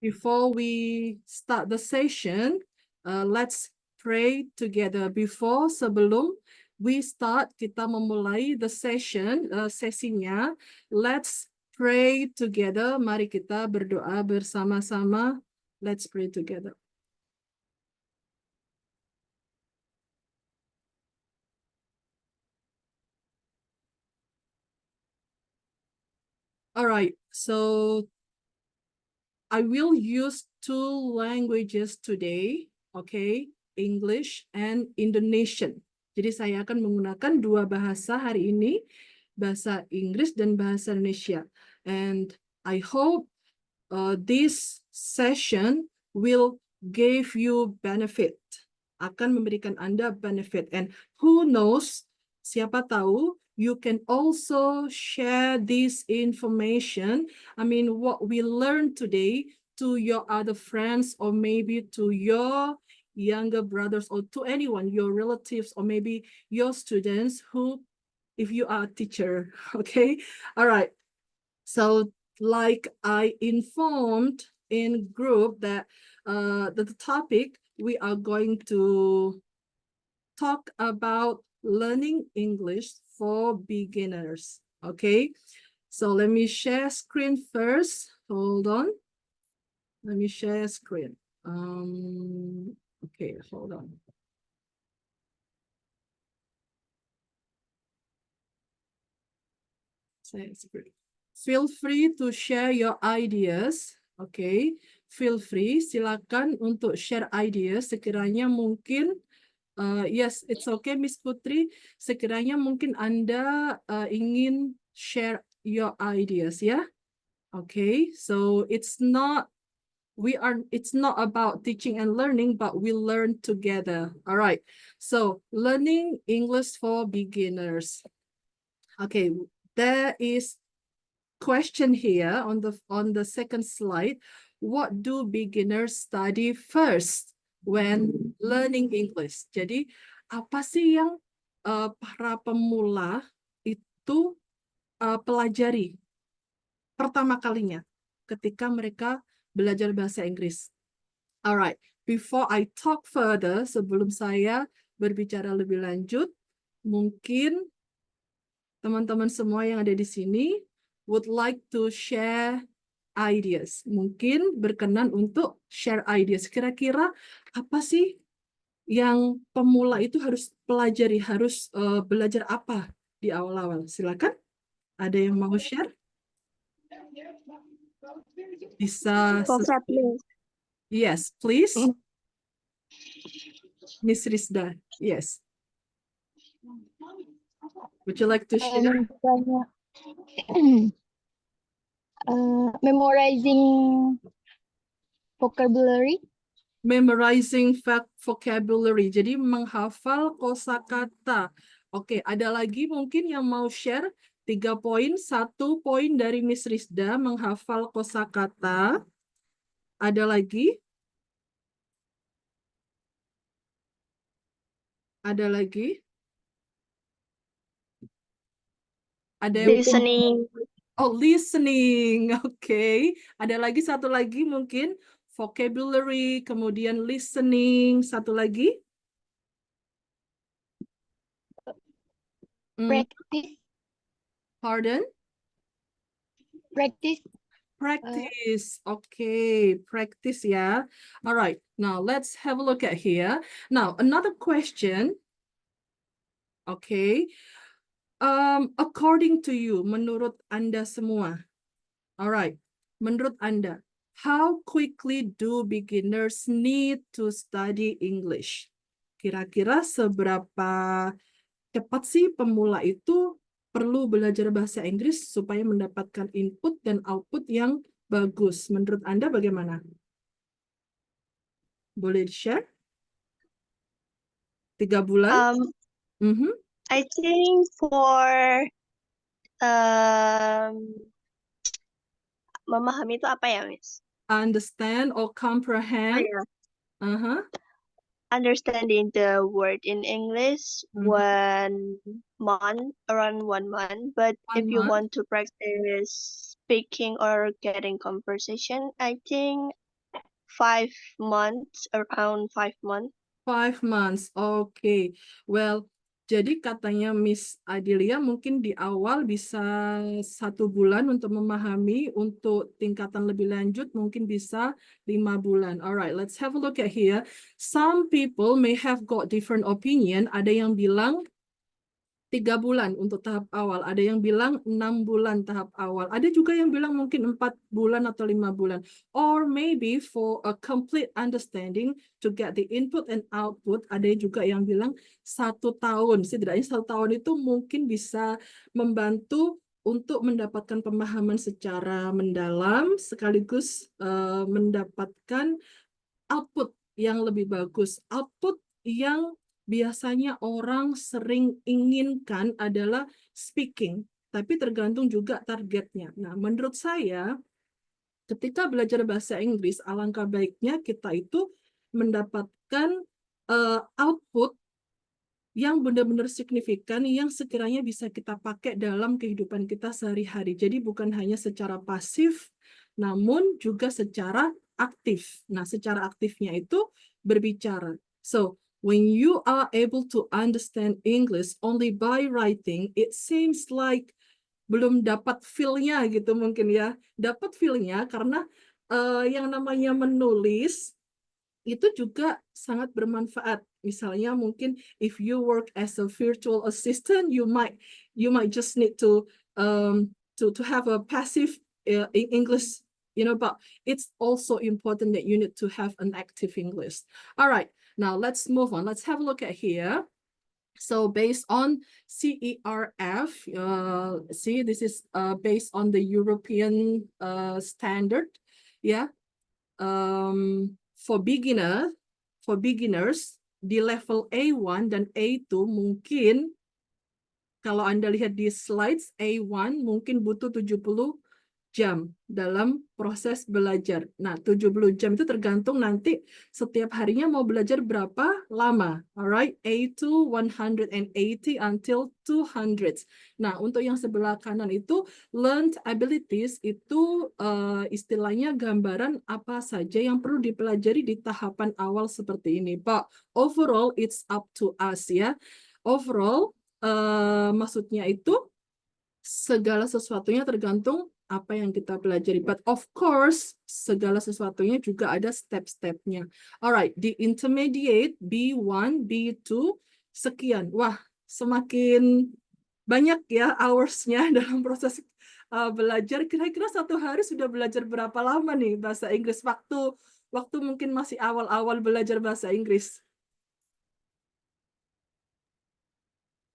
before we start the session, let's pray together. Sebelum we start, kita memulai the session, sesinya. Let's pray together. Mari kita berdoa bersama-sama. Let's pray together. All right, so I will use two languages today, okay? English and Indonesian. Jadi saya akan menggunakan dua bahasa hari ini, bahasa Inggris dan bahasa Indonesia. And I hope this session will give you benefit, akan memberikan Anda benefit. And who knows, siapa tahu, you can also share this information, what we learned today, to your other friends, or maybe to your younger brothers, or to anyone, your relatives, or maybe your students who, if you are a teacher, okay? All right. So like I informed in group that the topic we are going to talk about learning English for beginners. Okay, so let me share screen first. Hold on. Let me share screen. Okay, hold on. Share screen. Feel free to share your ideas. Okay, feel free. Silakan untuk share ideas. Sekiranya mungkin yes, it's okay, Miss Putri. Sekiranya mungkin Anda ingin share your ideas, ya. Okay, so it's not about teaching and learning, but we learn together. All right. So learning English for beginners. Okay, there is question here on the second slide. What do beginners study first when learning English? Jadi apa sih yang para pemula itu pelajari pertama kalinya ketika mereka belajar bahasa Inggris? Alright, before I talk further, sebelum saya berbicara lebih lanjut, mungkin teman-teman semua yang ada di sini would like to share ideas. Mungkin berkenan untuk share ideas. Kira-kira apa sih yang pemula itu harus pelajari, harus belajar apa di awal-awal? Silakan. Ada yang mau share? Bisa. Yes, please. Miss Rizda. Yes. Would you like to share? Memorizing vocabulary. Memorizing vocabulary. Jadi menghafal kosakata. Oke, ada lagi mungkin yang mau share 3 poin. 1 poin dari Miss Rizda menghafal kosakata. Ada lagi? Ada lagi? Ada yang Listening. Oh, listening. Oke. Ada lagi satu lagi mungkin vocabulary, kemudian listening, satu lagi. Practice. Pardon? Practice. Practice. Okay, practice, yeah. All right. Now let's have a look at here. Now another question. Okay. According to you, menurut Anda semua. All right. Menurut Anda, how quickly do beginners need to study English? Kira-kira seberapa cepat sih pemula itu perlu belajar bahasa Inggris supaya mendapatkan input dan output yang bagus? Menurut Anda bagaimana? Boleh di-share? 3 bulan? I think for memahami itu apa ya, Miss? Understand or comprehend? Understanding the word in English 1 month, around 1 month. But if you want to practice speaking or getting conversation, I think 5 months, around 5 months. 5 months. Oke. Well, jadi katanya Miss Adelia mungkin di awal bisa 1 bulan untuk memahami, untuk tingkatan lebih lanjut mungkin bisa 5 bulan. Alright, let's have a look at here. Some people may have got different opinion. Ada yang bilang 3 bulan untuk tahap awal, ada yang bilang 6 bulan tahap awal, ada juga yang bilang mungkin 4 bulan atau 5 bulan, or maybe for a complete understanding to get the input and output, ada juga yang bilang 1 tahun, setidaknya 1 tahun itu mungkin bisa membantu untuk mendapatkan pemahaman secara mendalam, sekaligus mendapatkan output yang lebih bagus, output yang biasanya orang sering inginkan adalah speaking, tapi tergantung juga targetnya. Nah, menurut saya, ketika belajar bahasa Inggris, alangkah baiknya kita itu mendapatkan output yang benar-benar signifikan, yang sekiranya bisa kita pakai dalam kehidupan kita sehari-hari. Jadi bukan hanya secara pasif, namun juga secara aktif. Nah, secara aktifnya itu berbicara. So, when you are able to understand English only by writing, it seems like belum dapat feel-nya gitu mungkin ya. Dapat feel-nya karena yang namanya menulis itu juga sangat bermanfaat. Misalnya mungkin if you work as a virtual assistant, you might just need to have a passive English, but it's also important that you need to have an active English. All right, now let's move on. Let's have a look at here. So based on CERF, see, this is based on the European standard, yeah. For beginners di level A1 dan A2 mungkin kalau Anda lihat di slides A1 mungkin butuh 70 jam dalam proses belajar. Nah, 70 jam itu tergantung nanti setiap harinya mau belajar berapa lama. Alright, A2 180 until 200. Nah, untuk yang sebelah kanan itu learned abilities itu istilahnya gambaran apa saja yang perlu dipelajari di tahapan awal seperti ini. But overall it's up to us ya. Overall maksudnya itu segala sesuatunya tergantung apa yang kita pelajari. But of course, segala sesuatunya juga ada step-stepnya. Alright, di intermediate B1, B2, sekian. Wah, semakin banyak ya hours-nya dalam proses belajar. Kira-kira 1 hari sudah belajar berapa lama nih bahasa Inggris? Waktu mungkin masih awal-awal belajar bahasa Inggris.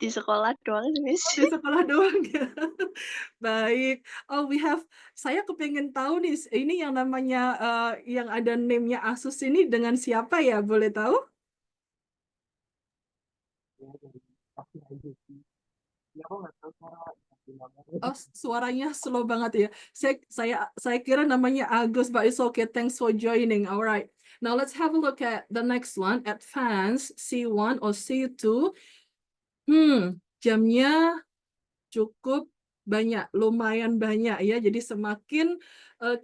Di sekolah doang sih, Miss. Di sekolah doang ya. Baik. Oh, saya kepengen tahu nih, ini yang namanya yang ada name-nya Asus ini dengan siapa ya? Boleh tahu? Oh, suaranya slow banget ya. Saya kira namanya Agus, but it's okay. Thanks for joining. All right. Now let's have a look at the next one, advanced C1 or C2. Jamnya cukup banyak, lumayan banyak ya. Jadi semakin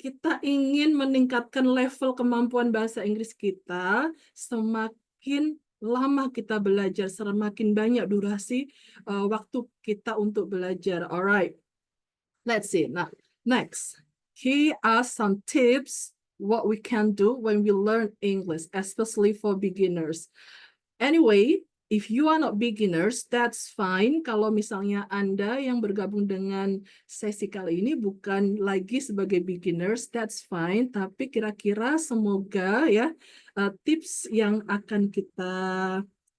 kita ingin meningkatkan level kemampuan bahasa Inggris kita, semakin lama kita belajar, semakin banyak durasi waktu kita untuk belajar. Alright, let's see. Nah, next, here are some tips what we can do when we learn English, especially for beginners. Anyway, if you are not beginners, that's fine. Kalau misalnya Anda yang bergabung dengan sesi kali ini bukan lagi sebagai beginners, that's fine. Tapi kira-kira semoga ya tips yang akan kita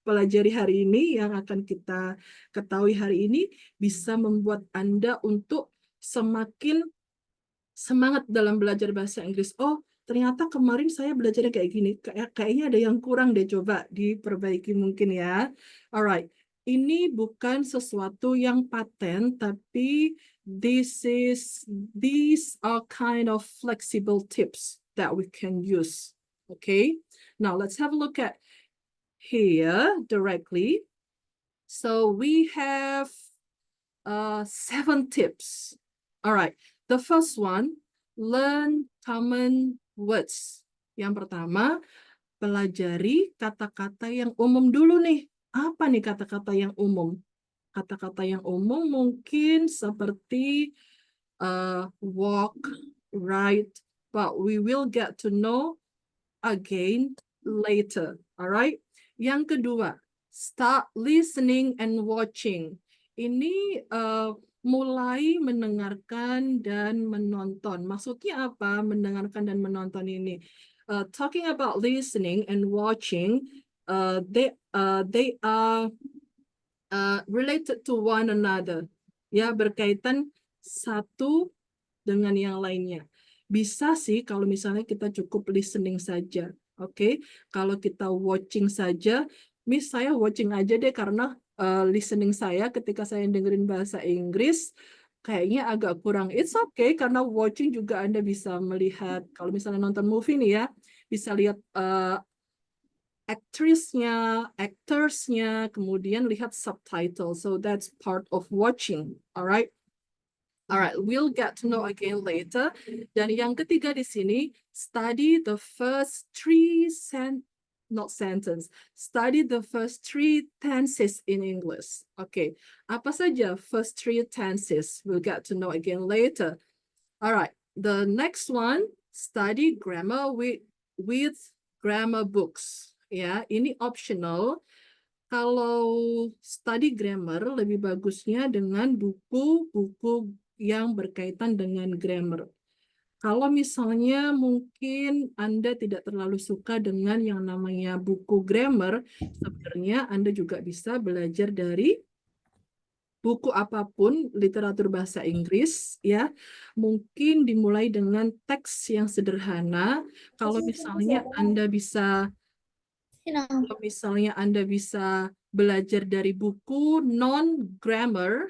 pelajari hari ini, yang akan kita ketahui hari ini bisa membuat Anda untuk semakin semangat dalam belajar bahasa Inggris. Oh, ternyata kemarin saya belajarnya kayak gini. Kayaknya ada yang kurang deh, coba diperbaiki mungkin ya. Alright, ini bukan sesuatu yang paten, tapi these are kind of flexible tips that we can use. Okay, now let's have a look at here directly. So we have 7 tips. All right. The first one, learn common words. Yang pertama, pelajari kata-kata yang umum dulu nih. Apa nih kata-kata yang umum? Kata-kata yang umum mungkin seperti walk, ride, but we will get to know again later. Alright? Yang kedua, start listening and watching. Ini mulai mendengarkan dan menonton. Maksudnya apa? Mendengarkan dan menonton ini. Talking about listening and watching, they are related to one another. Ya, berkaitan satu dengan yang lainnya. Bisa sih kalau misalnya kita cukup listening saja. Oke, kalau kita watching saja, saya watching aja deh karena listening saya ketika saya dengerin bahasa Inggris kayaknya agak kurang. It's okay karena watching juga Anda bisa melihat kalau misalnya nonton movie nih ya, bisa lihat aktrisnya, actorsnya, kemudian lihat subtitle. So that's part of watching. Alright. Alright, we'll get to know again later. Dan yang ketiga di sini, study the first study the first three tenses in English. Okay, apa saja first three tenses? We'll get to know again later. Alright, the next one, study grammar with grammar books. Ya, ini optional. Kalau study grammar lebih bagusnya dengan buku-buku yang berkaitan dengan grammar. Kalau misalnya mungkin Anda tidak terlalu suka dengan yang namanya buku grammar, sebenarnya Anda juga bisa belajar dari buku apapun literatur bahasa Inggris ya. Mungkin dimulai dengan teks yang sederhana. Kalau misalnya Anda bisa belajar dari buku non-grammar,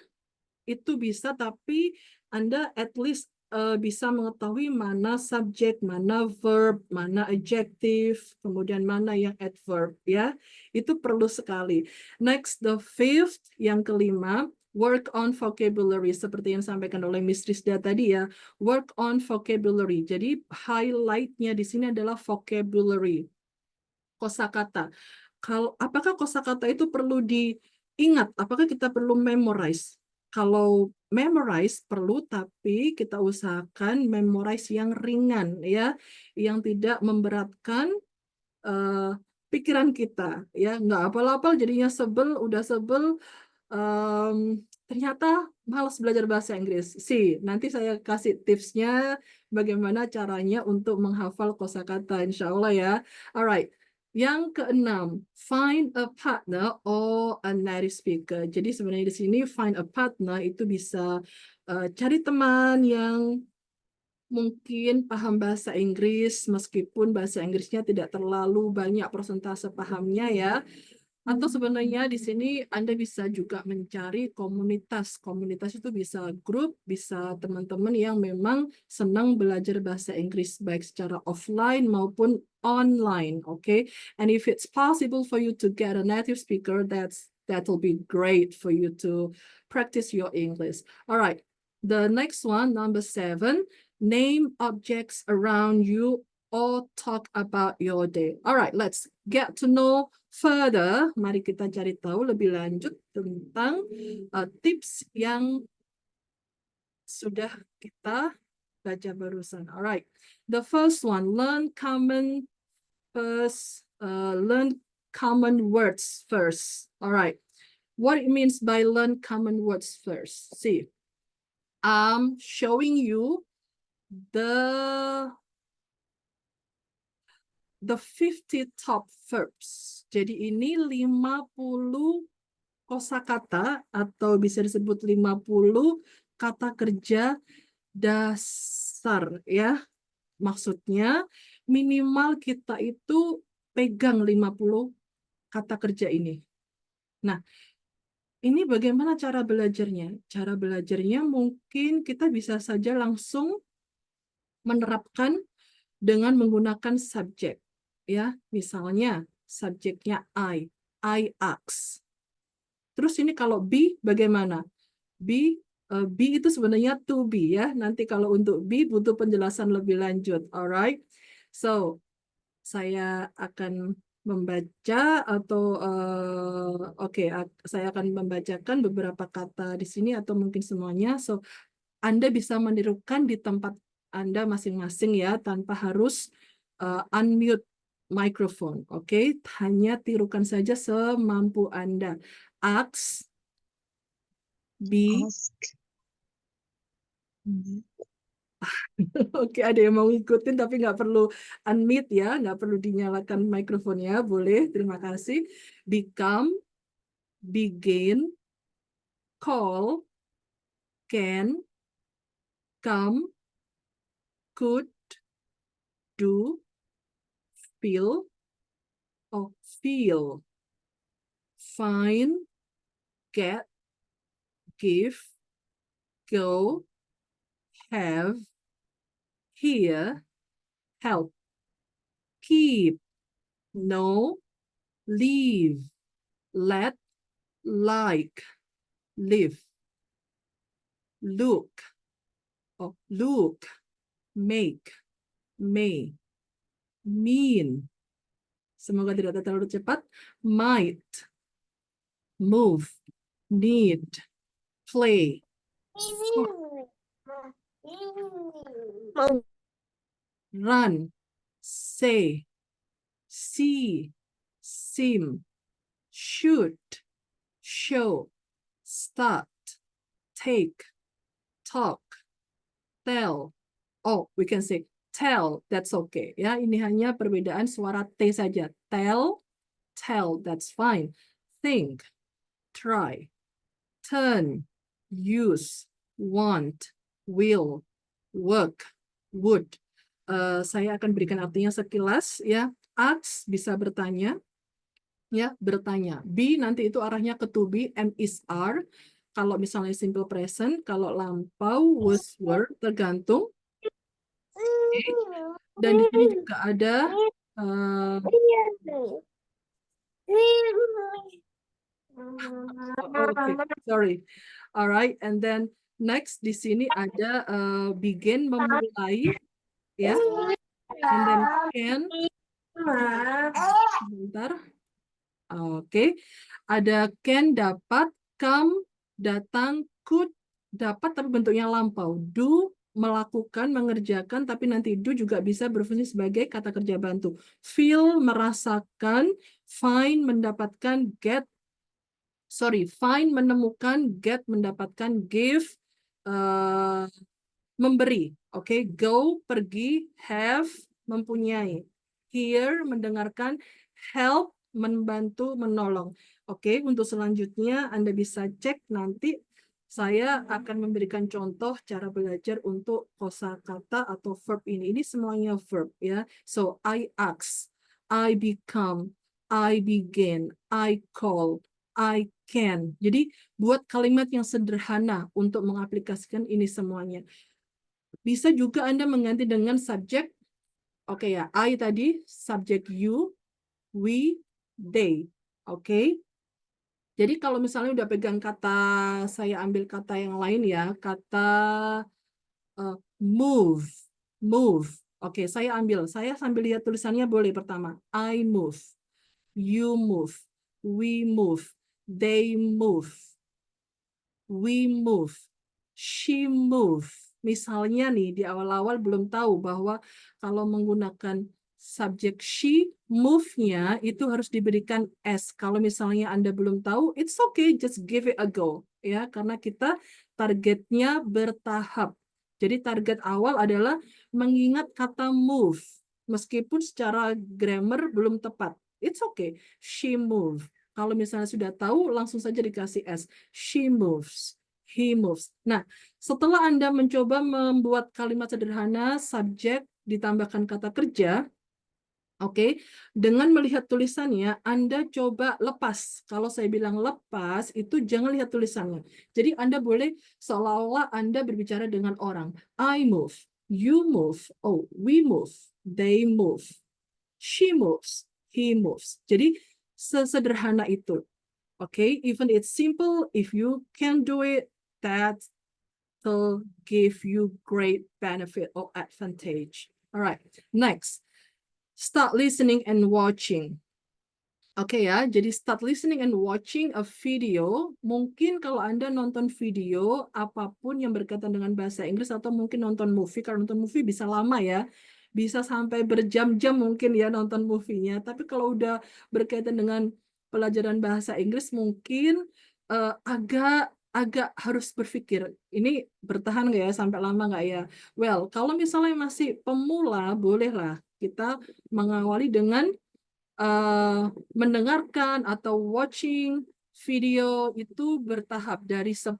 itu bisa, tapi Anda at least bisa mengetahui mana subjek, mana verb, mana adjective, kemudian mana yang adverb, ya. Itu perlu sekali. Next, the fifth, yang kelima, work on vocabulary. Seperti yang disampaikan oleh Miss Rizda tadi ya, work on vocabulary. Jadi, highlight-nya di sini adalah vocabulary, kosakata. Apakah kosakata itu perlu diingat? Apakah kita perlu memorize? Kalau memorize perlu, tapi kita usahakan memorize yang ringan ya, yang tidak memberatkan pikiran kita ya. Nggak hafal-hafal jadinya sebel, udah sebel ternyata malas belajar bahasa Inggris. Nanti saya kasih tipsnya bagaimana caranya untuk menghafal kosakata, insya Allah ya. Alright. Yang keenam, find a partner or a native speaker. Jadi sebenarnya di sini find a partner itu bisa cari teman yang mungkin paham bahasa Inggris meskipun bahasa Inggrisnya tidak terlalu banyak persentase pahamnya ya. Atau sebenarnya di sini Anda bisa juga mencari komunitas. Komunitas itu bisa grup, bisa teman-teman yang memang senang belajar bahasa Inggris baik secara offline maupun online, okay? And if it's possible for you to get a native speaker, that'll be great for you to practice your English. All right. The next one, number 7, name objects around you or talk about your day. All right, let's get to know further. Mari kita cari tahu lebih lanjut tentang tips yang sudah kita baca barusan. All right, the first one, learn common words first. All right, what it means by learn common words first. See, I'm showing you the 50 top verbs. Jadi ini 50 kosakata atau bisa disebut 50 kata kerja dasar ya. Maksudnya minimal kita itu pegang 50 kata kerja ini. Nah, ini bagaimana cara belajarnya? Cara belajarnya mungkin kita bisa saja langsung menerapkan dengan menggunakan subjek. Ya, misalnya subjeknya I ask. Terus ini kalau be bagaimana? Be itu sebenarnya to be ya. Nanti kalau untuk be butuh penjelasan lebih lanjut. Alright. So, saya akan membaca atau saya akan membacakan beberapa kata di sini atau mungkin semuanya. So, Anda bisa menirukan di tempat Anda masing-masing ya, tanpa harus unmute microphone. Oke, hanya tirukan saja semampu Anda. Ask, be, Ask. Oke, ada yang mau ngikutin tapi nggak perlu unmute ya, nggak perlu dinyalakan mikrofonnya, boleh. Terima kasih. Become, begin, call, can, come, could, do, feel, or feel, find, get, give, go, have, hear, help, keep, know, leave, let, like, live, look, make, may, mean. Semoga tidak terlalu cepat. Might, move, need, play, run, say, see, seem, should, show, start, take, talk, tell. Oh, we can say tell, that's okay. Ya, ini hanya perbedaan suara T saja. Tell, that's fine. Think, try, turn, use, want, will, work, would. Saya akan berikan artinya sekilas ya. Ask bisa bertanya, ya bertanya. Be nanti itu arahnya ke to be, am, is, are. Kalau misalnya simple present, kalau lampau, was, were, tergantung. Okay. Dan di sini juga ada okay, sorry. Alright, and then next di sini ada begin, memulai, ya. And then can, sebentar. Oke, ada can dapat, come datang, could dapat tapi bentuknya lampau, do melakukan, mengerjakan, tapi nanti do juga bisa berfungsi sebagai kata kerja bantu. Feel merasakan, find mendapatkan, find menemukan, get mendapatkan, give memberi. Oke, go pergi, have mempunyai, hear mendengarkan, help membantu, menolong. Oke, untuk selanjutnya Anda bisa cek nanti. Saya akan memberikan contoh cara belajar untuk kosakata atau verb ini. Ini semuanya verb ya. So, I ask, I become, I begin, I call, I can. Jadi, buat kalimat yang sederhana untuk mengaplikasikan ini semuanya. Bisa juga Anda mengganti dengan subjek. Oke ya, I tadi, subjek you, we, they. Oke. Jadi kalau misalnya udah pegang kata, saya ambil kata yang lain ya, kata move, move. Oke, saya sambil lihat tulisannya boleh pertama. I move, you move, we move, they move, we move, she move. Misalnya nih di awal-awal belum tahu bahwa kalau menggunakan subjek she, move-nya itu harus diberikan S. Kalau misalnya Anda belum tahu, it's okay, just give it a go. Ya, karena kita targetnya bertahap. Jadi target awal adalah mengingat kata move. Meskipun secara grammar belum tepat. It's okay, she move. Kalau misalnya sudah tahu, langsung saja dikasih S. She moves. He moves. Nah, setelah Anda mencoba membuat kalimat sederhana, subjek, ditambahkan kata kerja, oke, dengan melihat tulisannya, Anda coba lepas. Kalau saya bilang lepas, itu jangan lihat tulisannya. Jadi Anda boleh seolah-olah Anda berbicara dengan orang. I move, you move, oh, we move, they move, she moves, he moves. Jadi sesederhana itu. Oke, even it's simple, if you can do it, that will give you great benefit or advantage. All right, next. start listening and watching. Oke ya, jadi start listening and watching a video. Mungkin kalau Anda nonton video apapun yang berkaitan dengan bahasa Inggris atau mungkin nonton movie, kalau nonton movie bisa lama ya. Bisa sampai berjam-jam mungkin ya nonton movie-nya. Tapi kalau udah berkaitan dengan pelajaran bahasa Inggris mungkin agak harus berpikir, ini bertahan nggak ya sampai lama nggak ya? Well, kalau misalnya masih pemula, bolehlah kita mengawali dengan mendengarkan atau watching video itu bertahap dari 10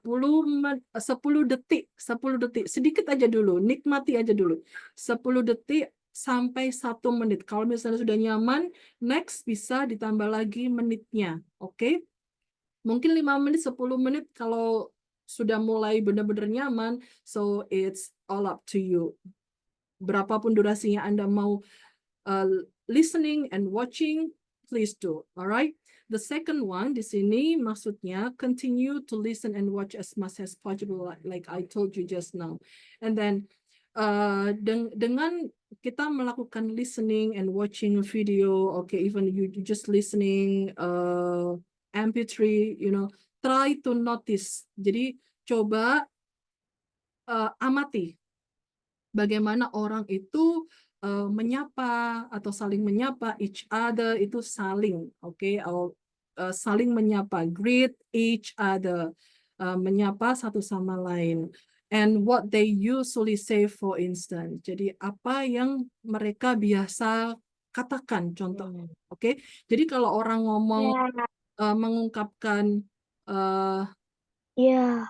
detik, 10 detik, sedikit aja dulu, nikmati aja dulu. 10 detik sampai 1 menit. Kalau misalnya sudah nyaman, next bisa ditambah lagi menitnya. Oke? Mungkin 5 menit, 10 menit kalau sudah mulai benar-benar nyaman, so it's all up to you. Berapapun durasinya Anda mau listening and watching, please do. Alright. The second one di sini maksudnya continue to listen and watch as much as possible, like I told you just now. And then dengan kita melakukan listening and watching video, okay, even you just listening MP3, try to notice. Jadi coba amati bagaimana orang itu menyapa atau saling menyapa each other itu saling, oke, saling menyapa, greet each other, menyapa satu sama lain. And what they usually say, for instance. Jadi apa yang mereka biasa katakan, contohnya, oke. Jadi kalau orang ngomong mengungkapkan Yeah.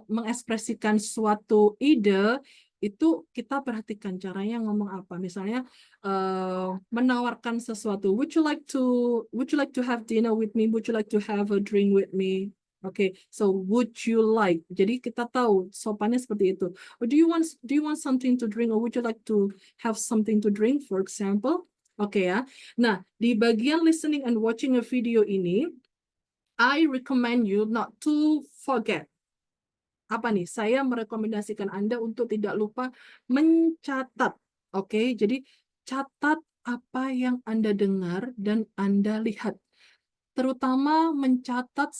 mengekspresikan suatu ide itu kita perhatikan caranya ngomong apa. Misalnya menawarkan sesuatu, would you like to have dinner with me, would you like to have a drink with me. Oke, so would you like, jadi kita tahu sopannya seperti itu. Or do you want something to drink, or would you like to have something to drink, for example. Oke ya. Nah, di bagian listening and watching a video ini, I recommend you not to forget. Apa nih? Saya merekomendasikan Anda untuk tidak lupa mencatat. Oke, jadi catat apa yang Anda dengar dan Anda lihat. Terutama mencatat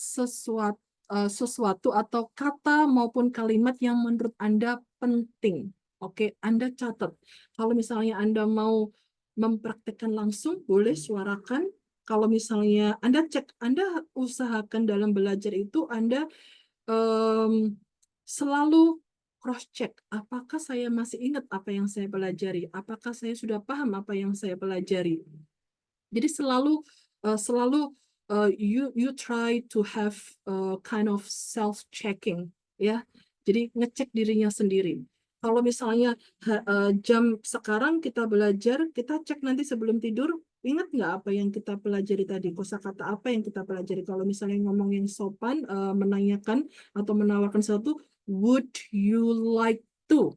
sesuatu atau kata maupun kalimat yang menurut Anda penting. Oke, Anda catat. Kalau misalnya Anda mau mempraktekkan langsung, boleh suarakan. Kalau misalnya Anda usahakan dalam belajar itu Anda selalu cross check, apakah saya masih ingat apa yang saya pelajari, apakah saya sudah paham apa yang saya pelajari. Jadi selalu you try to have kind of self checking, ya. Jadi ngecek dirinya sendiri. Kalau misalnya jam sekarang kita belajar, kita cek nanti sebelum tidur, ingat nggak apa yang kita pelajari tadi, kosakata apa yang kita pelajari. Kalau misalnya ngomong yang sopan, menanyakan atau menawarkan sesuatu, would you like to?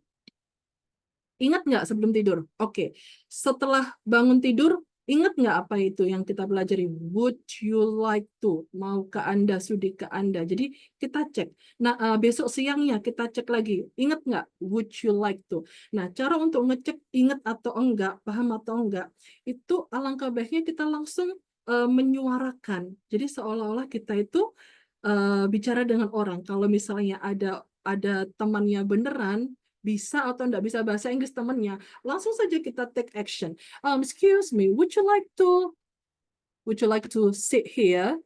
Ingat nggak sebelum tidur? Oke. Setelah bangun tidur, ingat nggak apa itu yang kita pelajari? Would you like to? Mau ke Anda, sudi ke Anda. Jadi kita cek. Nah, besok siangnya kita cek lagi. Ingat nggak? Would you like to? Nah, cara untuk ngecek ingat atau enggak, paham atau enggak, itu alangkah baiknya kita langsung menyuarakan. Jadi seolah-olah kita itu bicara dengan orang. Kalau misalnya ada temannya beneran, bisa atau enggak bisa bahasa Inggris temannya, langsung saja kita take action. Excuse me, would you like to sit here?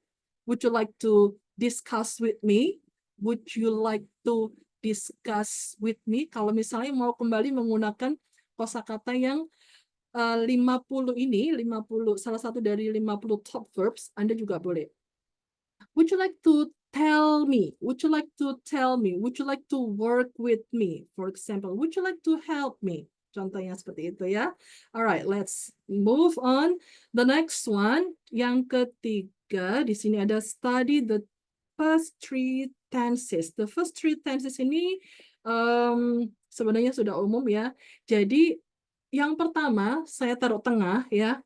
Would you like to discuss with me? Would you like to discuss with me? Kalau misalnya mau kembali menggunakan kosakata yang 50 ini, 50 salah satu dari 50 top verbs, Anda juga boleh. Would you like to tell me? Would you like to tell me? Would you like to work with me? For example, would you like to help me? Contohnya seperti itu ya. Alright, let's move on. The next one, yang ketiga, di sini ada study the first three tenses. The first three tenses ini sebenarnya sudah umum ya. Jadi yang pertama saya taruh tengah ya.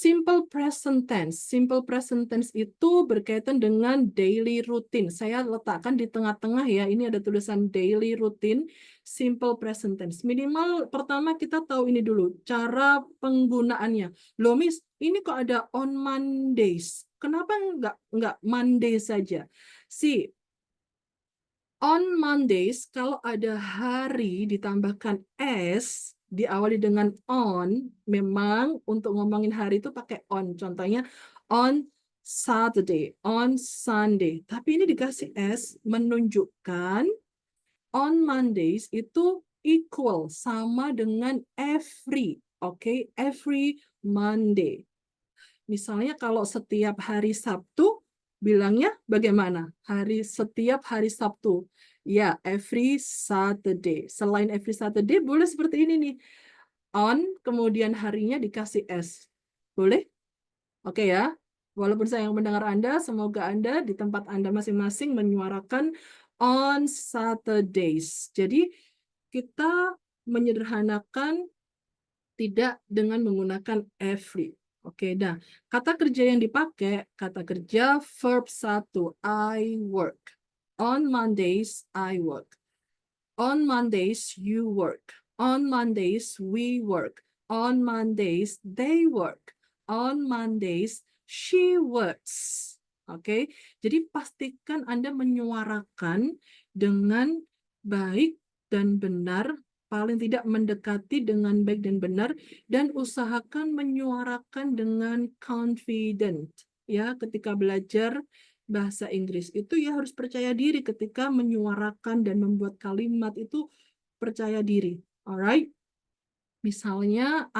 Simple present tense. Simple present tense itu berkaitan dengan daily routine. Saya letakkan di tengah-tengah ya. Ini ada tulisan daily routine, simple present tense. Minimal pertama kita tahu ini dulu, cara penggunaannya. Loh Miss, ini kok ada on Mondays. Kenapa nggak Monday saja? See, on Mondays, kalau ada hari ditambahkan s, diawali dengan on, memang untuk ngomongin hari itu pakai on. Contohnya, on Saturday, on Sunday. Tapi ini dikasih s, menunjukkan on Mondays itu equal, sama dengan every. Oke, every Monday. Misalnya kalau setiap hari Sabtu, bilangnya bagaimana? Setiap hari Sabtu. Ya, every Saturday. Selain every Saturday, boleh seperti ini nih. On, kemudian harinya dikasih S. Boleh? Oke ya. Walaupun saya yang mendengar Anda, semoga Anda di tempat Anda masing-masing menyuarakan on Saturdays. Jadi, kita menyederhanakan tidak dengan menggunakan every. Oke, nah kata kerja yang dipakai, kata kerja verb 1, I work. On Mondays, I work. On Mondays, you work. On Mondays, we work. On Mondays, they work. On Mondays, she works. Oke, jadi pastikan Anda menyuarakan dengan baik dan benar, paling tidak mendekati dengan baik dan benar, dan usahakan menyuarakan dengan confident. Ya, ketika belajar bahasa Inggris itu ya harus percaya diri ketika menyuarakan dan membuat kalimat itu percaya diri. Alright? Misalnya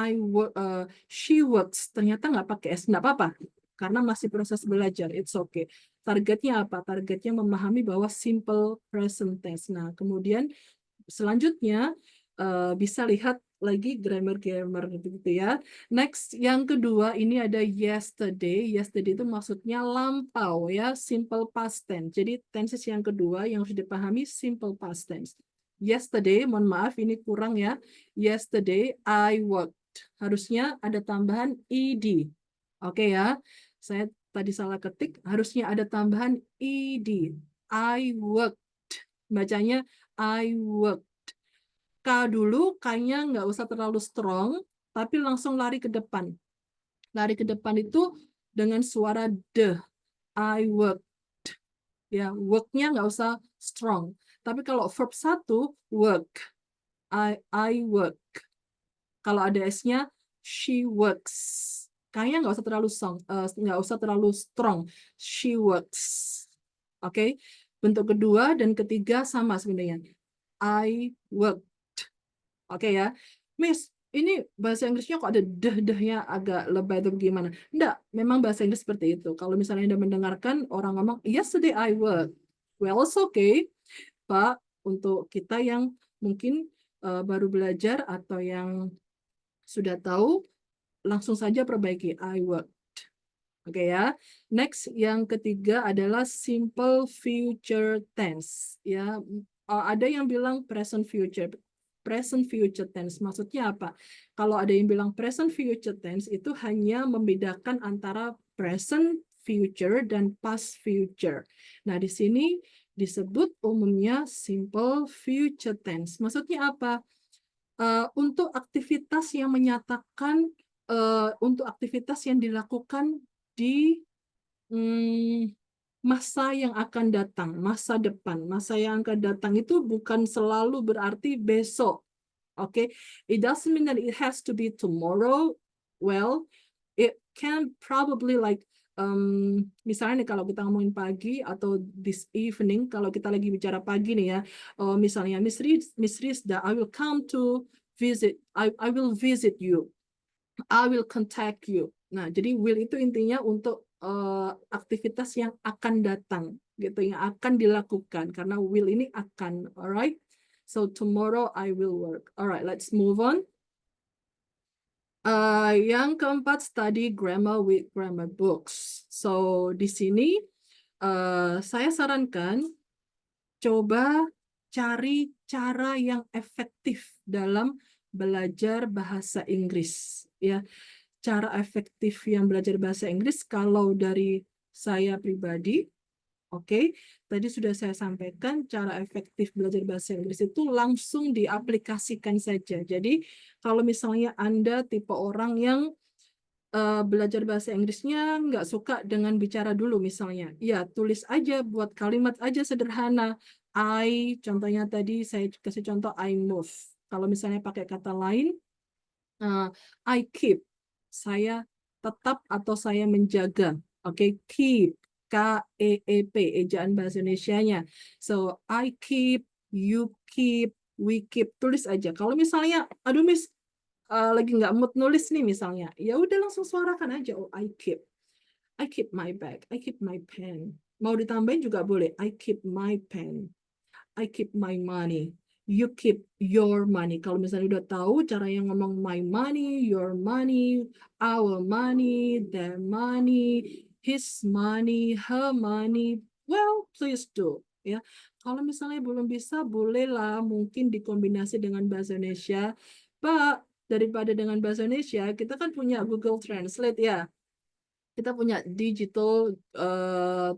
she works, ternyata nggak pakai S, nggak apa-apa, karena masih proses belajar, it's okay. Targetnya apa? Targetnya memahami bahwa simple present tense. Nah, kemudian selanjutnya bisa lihat lagi grammar-grammar gitu ya. Next, yang kedua ini ada yesterday. Yesterday itu maksudnya lampau ya, simple past tense. Jadi tenses yang kedua yang harus dipahami simple past tense. Yesterday, mohon maaf ini kurang ya. Yesterday I worked. Harusnya ada tambahan ed. Oke ya. Saya tadi salah ketik, harusnya ada tambahan ed. I worked. Bacanya I worked. K dulu, K-nya nggak usah terlalu strong, tapi langsung lari ke depan. Lari ke depan itu dengan suara D. I worked. Ya, work-nya nggak usah strong. Tapi kalau verb 1, work. I work. Kalau ada S-nya, she works. K-nya nggak usah terlalu nggak usah terlalu strong. She works. Oke. Bentuk kedua dan ketiga sama sebenarnya. I work. Oke ya, Miss, ini bahasa Inggrisnya kok ada deh-dehnya agak lebay atau gimana? Enggak, memang bahasa Inggris seperti itu. Kalau misalnya Anda mendengarkan orang ngomong, yesterday I work. Well, it's okay. Pak, untuk kita yang mungkin baru belajar atau yang sudah tahu, langsung saja perbaiki I work. Oke ya. Next, yang ketiga adalah simple future tense. Ya, ada yang bilang present future. Present future tense maksudnya apa? Kalau ada yang bilang present future tense itu hanya membedakan antara present future dan past future. Nah, di sini disebut umumnya simple future tense. Maksudnya apa? Untuk aktivitas yang menyatakan untuk aktivitas yang dilakukan di masa yang akan datang, masa depan. Masa yang akan datang itu bukan selalu berarti besok. Oke, it doesn't mean that it has to be tomorrow. Well, it can probably like misalnya nih kalau kita ngomongin pagi atau this evening, kalau kita lagi bicara pagi nih ya, misalnya Miss Rizda, I will come to visit, I will visit you. I will contact you. Nah, jadi will itu intinya untuk aktivitas yang akan datang, gitu, yang akan dilakukan. Karena will ini akan, alright? So tomorrow I will work. Alright, let's move on. Yang keempat, study grammar with grammar books. So di sini saya sarankan coba cari cara yang efektif dalam belajar bahasa Inggris, ya. cara efektif yang belajar bahasa Inggris kalau dari saya pribadi. Oke, tadi sudah saya sampaikan cara efektif belajar bahasa Inggris itu langsung diaplikasikan saja. Jadi kalau misalnya Anda tipe orang yang belajar bahasa Inggrisnya nggak suka dengan bicara dulu misalnya, ya tulis aja, buat kalimat aja sederhana. Contohnya tadi saya kasih contoh I move. Kalau misalnya pakai kata lain, I keep, saya tetap atau saya menjaga. Oke, keep, K-E-E-P, ejaan bahasa Indonesianya. So, I keep, you keep, we keep, tulis aja. Kalau misalnya, aduh Miss, lagi nggak mood nulis nih misalnya, ya udah langsung suarakan aja. Oh, I keep my bag, I keep my pen. Mau ditambahin juga boleh. I keep my pen. I keep my money. You keep your money. Kalau misalnya udah tahu cara yang ngomong my money, your money, our money, their money, his money, her money, well, please do. Ya, kalau misalnya belum bisa, bolehlah mungkin dikombinasi dengan bahasa Indonesia. Pak, daripada dengan bahasa Indonesia, kita kan punya Google Translate ya. Kita punya digital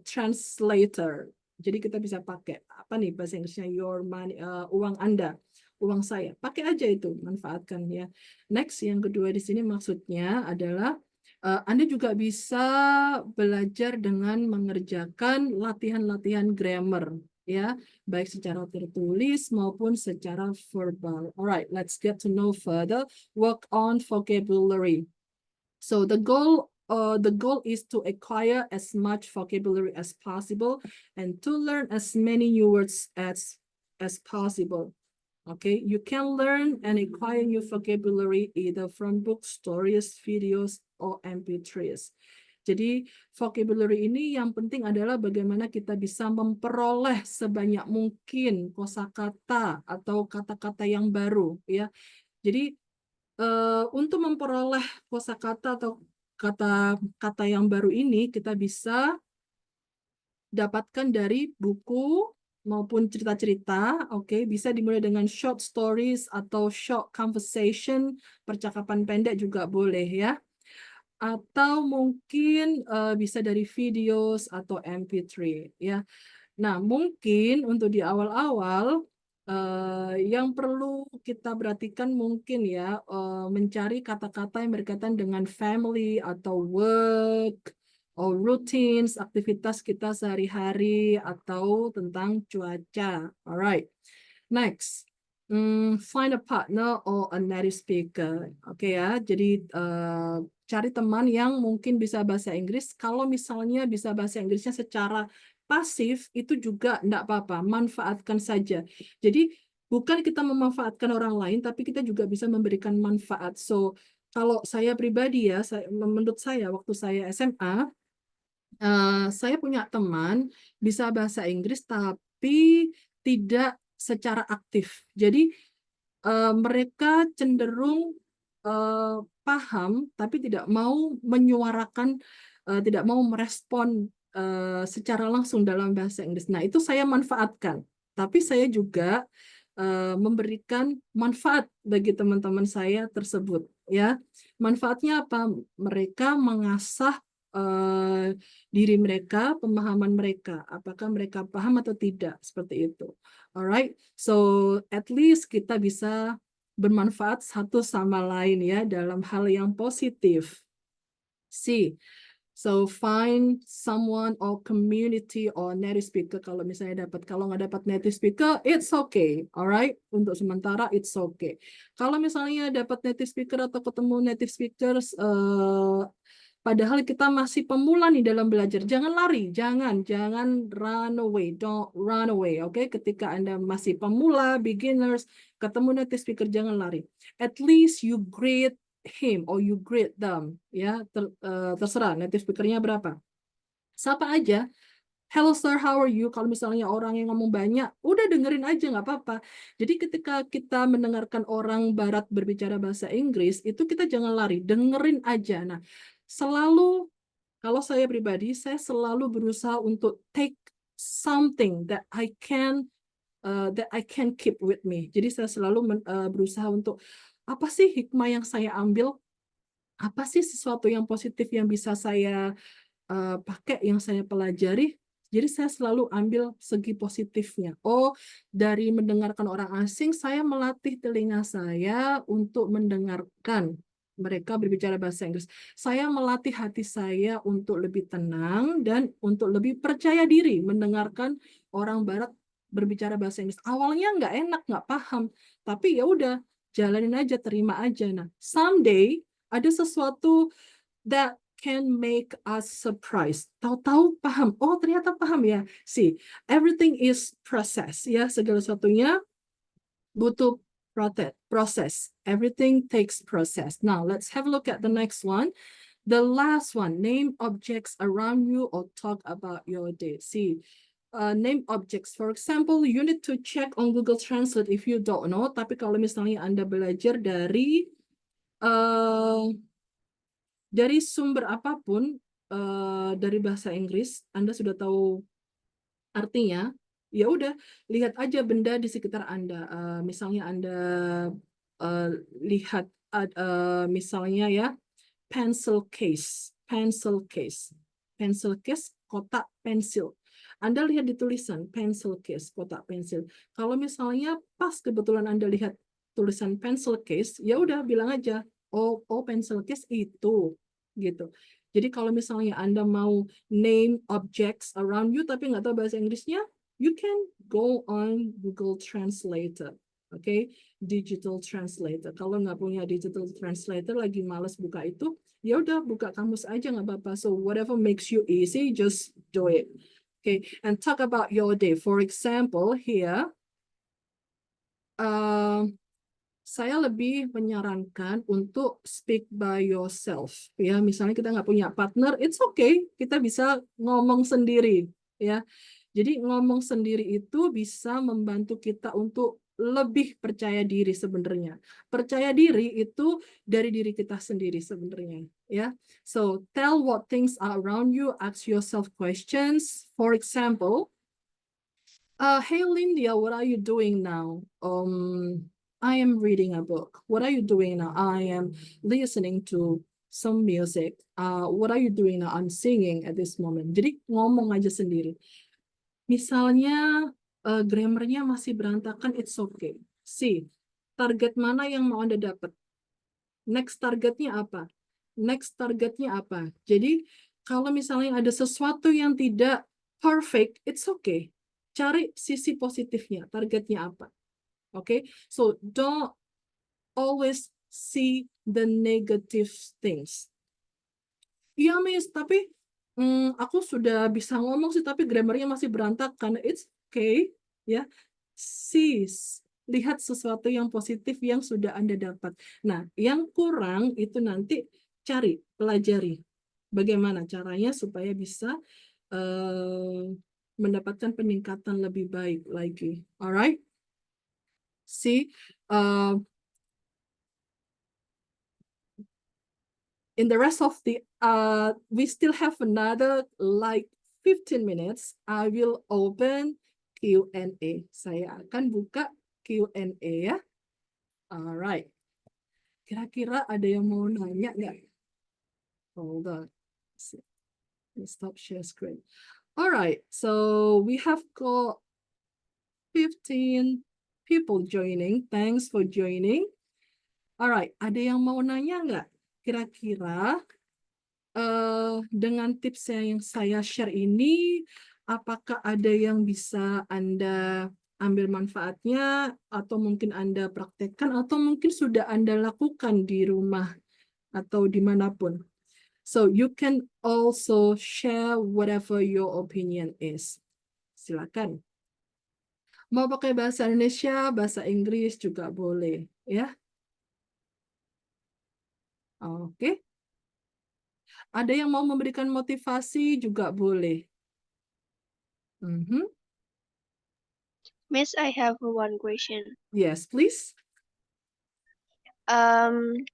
translator. Jadi kita bisa pakai apa nih bahasa Inggrisnya your money, uang Anda, uang saya. Pakai aja itu, manfaatkan ya. Next, yang kedua di sini maksudnya adalah Anda juga bisa belajar dengan mengerjakan latihan-latihan grammar ya, baik secara tertulis maupun secara verbal. Alright, let's get to know further. Work on vocabulary. So the goal is to acquire as much vocabulary as possible and to learn as many new words as possible. Okay, you can learn and acquire new vocabulary either from books, stories, videos, or MP3s. Jadi vocabulary ini yang penting adalah bagaimana kita bisa memperoleh sebanyak mungkin kosakata atau kata-kata yang baru ya. Jadi untuk memperoleh kosakata atau kata-kata yang baru ini kita bisa dapatkan dari buku maupun cerita-cerita. Oke, bisa dimulai dengan short stories atau short conversation, percakapan pendek juga boleh ya. Atau mungkin bisa dari videos atau MP3 ya. Nah, mungkin untuk di awal-awal yang perlu kita perhatikan mungkin ya mencari kata-kata yang berkaitan dengan family atau work or routines, aktivitas kita sehari-hari atau tentang cuaca. Alright. Next. Find a partner or a native speaker. Oke ya, jadi cari teman yang mungkin bisa bahasa Inggris. Kalau misalnya bisa bahasa Inggrisnya secara pasif, itu juga enggak apa-apa, manfaatkan saja. Jadi bukan kita memanfaatkan orang lain, tapi kita juga bisa memberikan manfaat. So, kalau saya pribadi ya, menurut saya waktu saya SMA, saya punya teman bisa bahasa Inggris tapi tidak secara aktif. Jadi mereka cenderung paham tapi tidak mau menyuarakan, tidak mau merespon secara langsung dalam bahasa Inggris. Nah, itu saya manfaatkan. Tapi saya juga memberikan manfaat bagi teman-teman saya tersebut. Ya, manfaatnya apa? Mereka mengasah diri mereka, pemahaman mereka, apakah mereka paham atau tidak, seperti itu. Alright, so at least kita bisa bermanfaat satu sama lain ya dalam hal yang positif. C. So find someone or community or native speaker. Kalau misalnya kalau nggak dapat native speaker, it's okay, alright. Untuk sementara it's okay. Kalau misalnya dapat native speaker atau ketemu native speakers, padahal kita masih pemula nih dalam belajar, jangan lari, jangan run away, don't run away, okay? Ketika Anda masih pemula, beginners, ketemu native speaker, jangan lari. At least you greet him or you greet them, ya terserah native speakernya berapa. Sapa aja, hello sir, how are you? Kalau misalnya orang yang ngomong banyak, udah dengerin aja nggak apa-apa. Jadi ketika kita mendengarkan orang Barat berbicara bahasa Inggris, itu kita jangan lari, dengerin aja. Nah, selalu kalau saya pribadi, saya selalu berusaha untuk take something that I can keep with me. Jadi saya selalu berusaha untuk apa sih hikmah yang saya ambil? Apa sih sesuatu yang positif yang bisa saya pakai, yang saya pelajari? Jadi saya selalu ambil segi positifnya. Oh, dari mendengarkan orang asing, saya melatih telinga saya untuk mendengarkan mereka berbicara bahasa Inggris. Saya melatih hati saya untuk lebih tenang dan untuk lebih percaya diri mendengarkan orang Barat berbicara bahasa Inggris. Awalnya nggak enak, nggak paham, tapi ya udah jalanin aja, terima aja. Nah, someday ada sesuatu that can make us surprised. Tahu-tahu paham. Oh, ternyata paham ya. See, everything is process. Ya, segala sesuatunya butuh proses. Everything takes process. Now, let's have a look at the next one. The last one, name objects around you or talk about your day. See, name objects. For example, you need to check on Google Translate if you don't know. Tapi kalau misalnya Anda belajar uh, dari sumber apapun, dari bahasa Inggris, Anda sudah tahu artinya, ya udah lihat aja benda di sekitar Anda. Misalnya Anda lihat misalnya ya pencil case, kotak pensil. Anda lihat di tulisan pencil case, kotak pensil. Kalau misalnya pas kebetulan Anda lihat tulisan pencil case, ya udah bilang aja, oh pencil case itu, gitu. Jadi kalau misalnya Anda mau name objects around you tapi nggak tahu bahasa Inggrisnya, you can go on Google Translator. Oke, digital translator. Kalau nggak punya digital translator, lagi males buka itu, ya udah buka kamus aja nggak apa-apa. So whatever makes you easy, just do it. Okay, and talk about your day. For example, here, saya lebih menyarankan untuk speak by yourself. Ya, misalnya kita nggak punya partner, it's okay, kita bisa ngomong sendiri. Ya, jadi ngomong sendiri itu bisa membantu kita untuk lebih percaya diri sebenarnya. Percaya diri itu dari diri kita sendiri sebenarnya. Ya, so tell what things are around you. Ask yourself questions. For example, hey Lindia, what are you doing now? I am reading a book. What are you doing now? I am listening to some music. What are you doing now? I'm singing at this moment. Jadi ngomong aja sendiri. Misalnya grammarnya masih berantakan, it's okay. See, target mana yang mau Anda dapat? Next targetnya apa? Next targetnya apa? Jadi kalau misalnya ada sesuatu yang tidak perfect, it's okay. Cari sisi positifnya, targetnya apa? Okay? So don't always see the negative things. Iya, Miss, tapi aku sudah bisa ngomong sih, tapi grammarnya masih berantakan. It's okay, ya. Lihat sesuatu yang positif yang sudah Anda dapat. Nah, yang kurang itu nanti cari, pelajari. Bagaimana caranya supaya bisa mendapatkan peningkatan lebih baik lagi. Alright? See, in the rest of the we still have another like 15 minutes. I will open Q&A. Saya akan buka Q&A ya. Alright. Kira-kira ada yang mau nanya nggak? Hold on. Let's stop share screen. Alright, so we have got 15 people joining. Thanks for joining. Alright, ada yang mau nanya nggak? Kira-kira dengan tips yang saya share ini, apakah ada yang bisa Anda ambil manfaatnya, atau mungkin Anda praktekkan, atau mungkin sudah Anda lakukan di rumah atau dimanapun. So you can also share whatever your opinion is. Silakan. Mau pakai bahasa Indonesia, bahasa Inggris juga boleh, ya. Oke. Ada yang mau memberikan motivasi juga boleh. Miss, I have one question. Yes, please.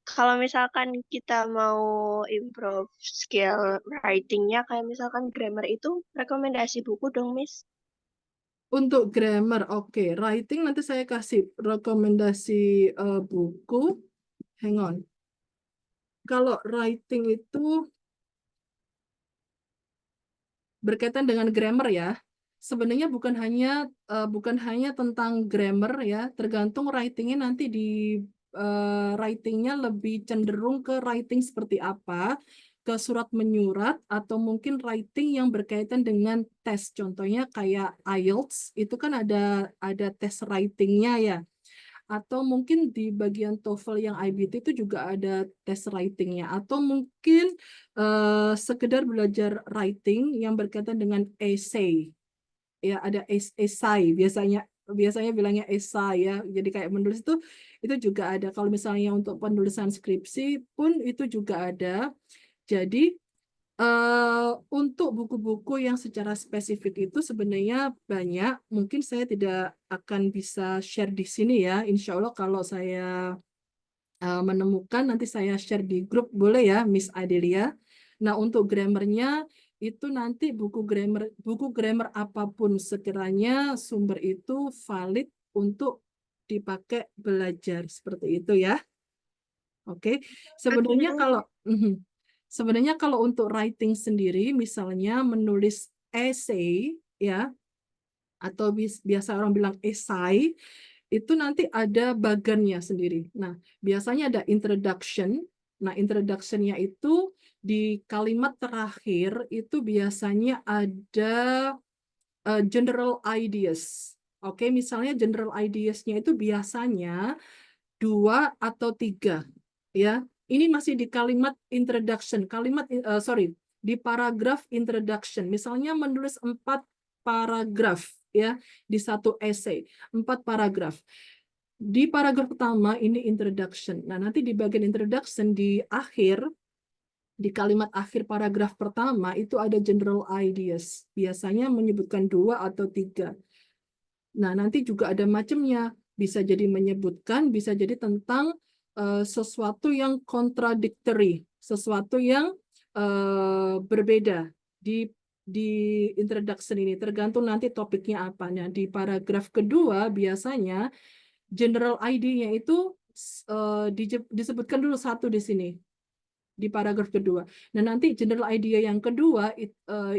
Kalau misalkan kita mau improve skill writing-nya, kayak misalkan grammar itu, rekomendasi buku dong, Miss. Untuk grammar, oke. Writing nanti saya kasih rekomendasi buku. Hang on. kalau writing itu berkaitan dengan grammar ya. Sebenarnya bukan hanya tentang grammar ya, tergantung writingnya nanti di writingnya lebih cenderung ke writing seperti apa, ke surat menyurat atau mungkin writing yang berkaitan dengan tes. Contohnya kayak IELTS itu kan ada tes writingnya ya. Atau mungkin di bagian TOEFL yang IBT itu juga ada tes writingnya. Atau mungkin sekedar belajar writing yang berkaitan dengan essay. Ya, ada essay biasanya bilangnya essay ya. Jadi kayak menulis itu juga ada. Kalau misalnya untuk penulisan skripsi pun itu juga ada. Jadi untuk buku-buku yang secara spesifik itu sebenarnya banyak. Mungkin saya tidak akan bisa share di sini ya. Insya Allah kalau saya menemukan nanti saya share di grup boleh ya, Miss Adelia. Nah, untuk grammarnya itu nanti buku grammar apapun sekiranya sumber itu valid untuk dipakai belajar seperti itu ya. Oke, sebenarnya Mhm. kalau sebenarnya kalau untuk writing sendiri, misalnya menulis essay ya, atau biasa orang bilang esai, itu nanti ada bagannya sendiri. Nah, biasanya ada introduction. Nah, introduction-nya itu di kalimat terakhir itu biasanya ada general ideas. Oke, misalnya general ideas-nya itu biasanya 2 atau 3 ya. Ini masih di kalimat introduction, di paragraf introduction. Misalnya menulis 4 paragraf ya di satu essay, 4 paragraf. Di paragraf pertama ini introduction. Nah, nanti di bagian introduction di akhir di kalimat akhir paragraf pertama itu ada general ideas. Biasanya menyebutkan 2 atau 3. Nah, nanti juga ada macamnya. Bisa jadi menyebutkan, bisa jadi tentang sesuatu yang contradictory, sesuatu yang berbeda di introduction ini. Tergantung nanti topiknya apa. Nah, di paragraf kedua biasanya general ID-nya itu disebutkan dulu satu di sini di paragraf kedua. Nah, nanti general idea yang kedua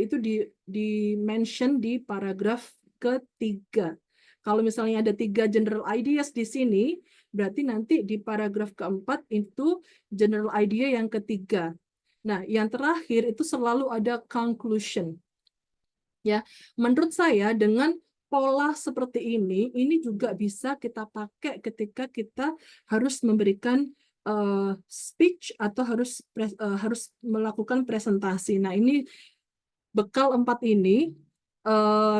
itu di mention di paragraf ketiga. Kalau misalnya ada 3 general ideas di sini, berarti nanti di paragraf keempat itu general idea yang ketiga. Nah, yang terakhir itu selalu ada conclusion. Ya, menurut saya dengan pola seperti ini juga bisa kita pakai ketika kita harus memberikan speech atau harus melakukan presentasi. Nah, ini bekal 4 ini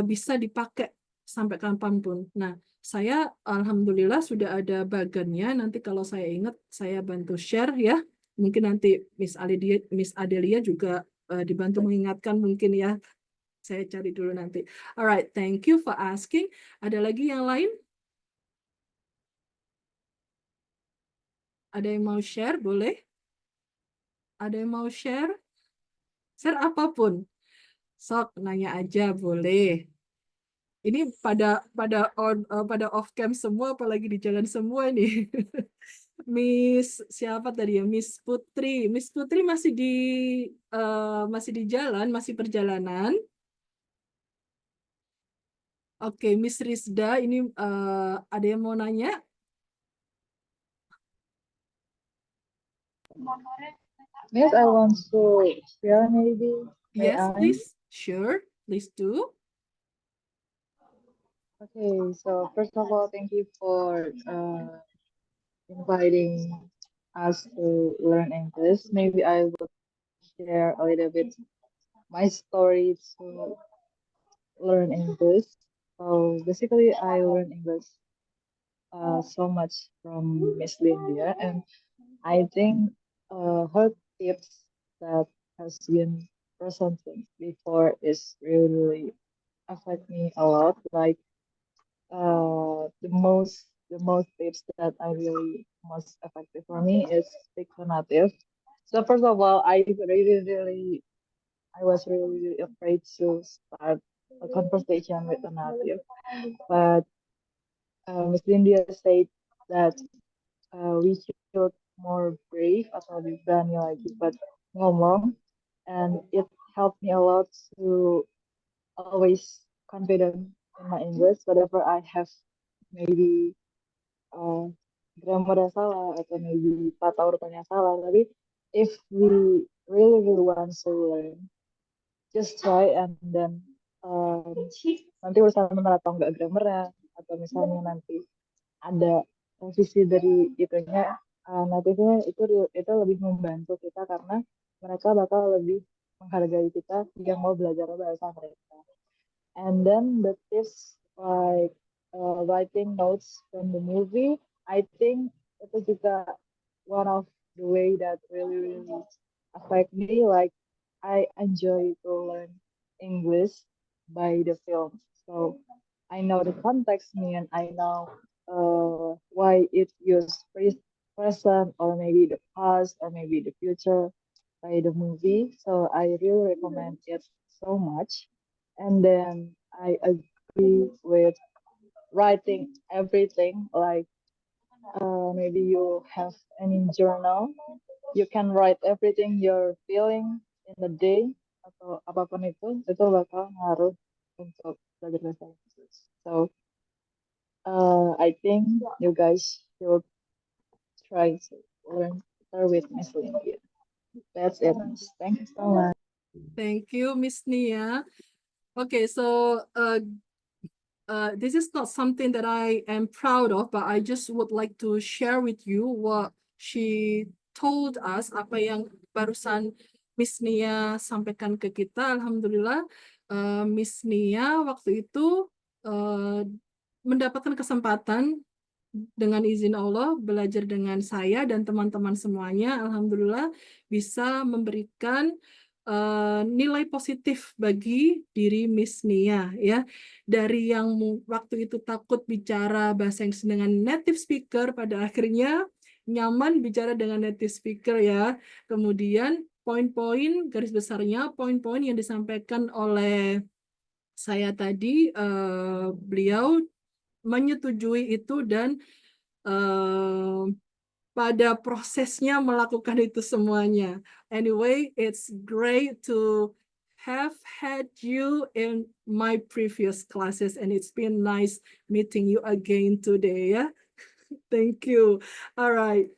bisa dipakai sampai kapanpun. Nah, saya alhamdulillah sudah ada bagannya. Nanti kalau saya ingat, saya bantu share ya. Mungkin nanti Miss Adelia juga dibantu mengingatkan mungkin ya. Saya cari dulu nanti. Alright, thank you for asking. Ada lagi yang lain? Ada yang mau share? Boleh? Ada yang mau share? Share apapun. Sok, nanya aja boleh. Ini pada off cam semua, apalagi di jalan semua ini. Miss siapa tadi ya? Miss Putri. Miss Putri masih di jalan, masih perjalanan. Oke, Miss Rizda, ini ada yang mau nanya? Yes, I want to share maybe. May Yes, I? please. Sure, please do. Okay, so first of all, thank you for inviting us to learn English. Maybe I will share a little bit my story to learn English. So basically, I learned English so much from Miss Lydia, and I think her tips that has been presented before is really affect me a lot. Like the most tips that I really most effective for me is speak to native. So first of all, I was really afraid to start a conversation with a native, but Miss India said that we should more brave atau lebih berani lagi buat ngomong, and it helped me a lot to always confident in my English whatever I have maybe uh, grammar salah atau maybe tata urutannya salah, tapi if we really want to learn, just try, and then nanti urusan benar atau enggak grammarnya, atau misalnya nanti ada revisi dari itunya, nantinya itu lebih membantu kita karena mereka bakal lebih menghargai kita yang mau belajar bahasa mereka. And then the tips like writing notes from the movie, I think itu juga one of the way that really affect me. Like I enjoy to learn English by the film, so I know the context and I know why it used present or maybe the past or maybe the future by the movie. So I really recommend it so much. And then I agree with writing everything. Like maybe you have any journal, you can write everything you're feeling in the day atau apapun itu bakal ngaruh untuk belajar bahasa Inggris. So I think you guys should try to learn better with Miss Lydia. That's it, Miss. Thank you so much. Thank you, Miss Nia. Okay, so this is not something that I am proud of, but I just would like to share with you what she told us, apa yang barusan Miss Nia sampaikan ke kita. Alhamdulillah, Miss Nia waktu itu mendapatkan kesempatan dengan izin Allah belajar dengan saya dan teman-teman semuanya. Alhamdulillah bisa memberikan nilai positif bagi diri Miss Nia, ya. Dari yang waktu itu takut bicara bahasa Inggris dengan native speaker, pada akhirnya nyaman bicara dengan native speaker, ya. Kemudian poin-poin garis besarnya, poin-poin yang disampaikan oleh saya tadi, beliau menyetujui itu dan pada prosesnya melakukan itu semuanya. Anyway, it's great to have had you in my previous classes, and it's been nice meeting you again today, ya. Thank you. All right.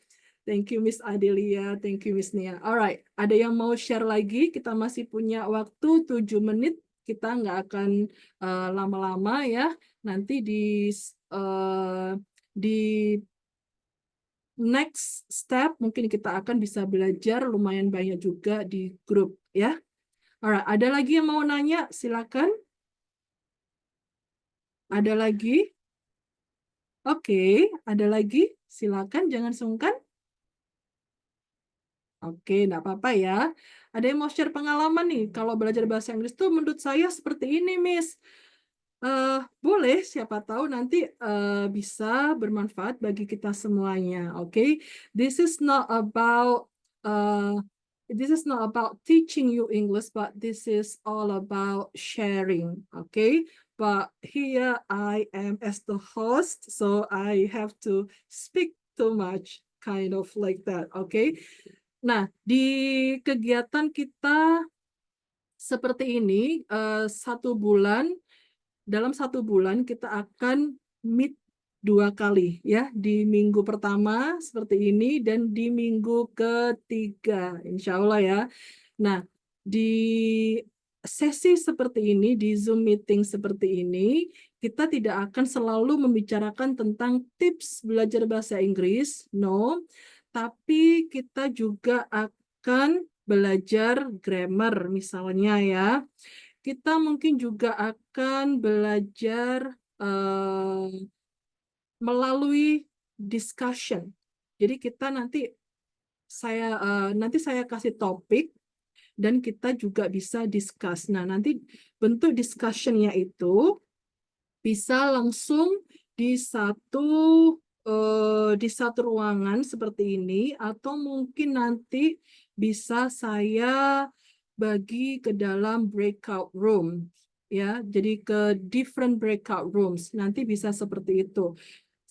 Thank you, Miss Adelia. Thank you, Miss Nia. All right. Ada yang mau share lagi? Kita masih punya waktu 7 menit. Kita nggak akan lama-lama, ya. Nanti di next step mungkin kita akan bisa belajar lumayan banyak juga di grup, ya. Alright, ada lagi yang mau nanya? Silakan. Ada lagi? Oke, ada lagi? Silakan, jangan sungkan. Oke, enggak apa-apa ya. Ada yang mau share pengalaman nih? Kalau belajar bahasa Inggris tuh menurut saya seperti ini, Miss. Boleh, siapa tahu nanti bisa bermanfaat bagi kita semuanya. Oke, this is not about teaching you English, but this is all about sharing. Okay, but here I am as the host, so I have to speak too much, kind of like that. Okay, nah di kegiatan kita seperti ini dalam satu bulan kita akan meet 2 kali, ya, di minggu pertama seperti ini dan di minggu ketiga, insya Allah, ya. Nah, di sesi seperti ini, di Zoom meeting seperti ini, kita tidak akan selalu membicarakan tentang tips belajar bahasa Inggris, no, tapi kita juga akan belajar grammar misalnya, ya. Kita mungkin juga akan belajar melalui discussion. Jadi kita nanti saya kasih topik dan kita juga bisa discuss. Nah, nanti bentuk discussion-nya itu bisa langsung di satu ruangan seperti ini, atau mungkin nanti bisa saya bagi ke dalam breakout room, ya. Jadi ke different breakout rooms. Nanti bisa seperti itu.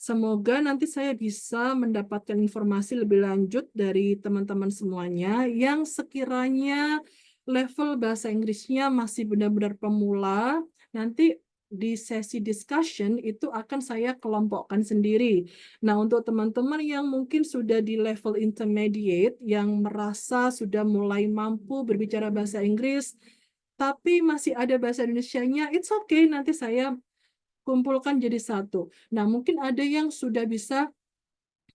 Semoga nanti saya bisa mendapatkan informasi lebih lanjut dari teman-teman semuanya yang sekiranya level bahasa Inggrisnya masih benar-benar pemula. Nanti di sesi discussion itu akan saya kelompokkan sendiri. Nah, untuk teman-teman yang mungkin sudah di level intermediate, yang merasa sudah mulai mampu berbicara bahasa Inggris, tapi masih ada bahasa Indonesianya, it's okay, nanti saya kumpulkan jadi satu. Nah, mungkin ada yang sudah bisa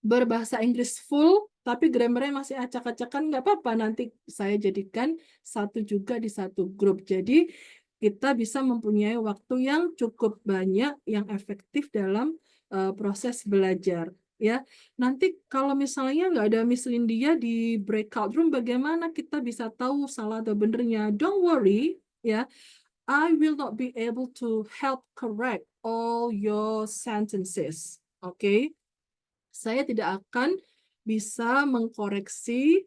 berbahasa Inggris full, tapi grammarnya masih acak-acakan, nggak apa-apa. Nanti saya jadikan satu juga di satu grup. Jadi kita bisa mempunyai waktu yang cukup banyak, yang efektif dalam proses belajar. Ya, nanti kalau misalnya nggak ada Miss Lindia di breakout room, bagaimana kita bisa tahu salah atau benernya? Don't worry, ya. I will not be able to help correct all your sentences. Oke, saya tidak akan bisa mengkoreksi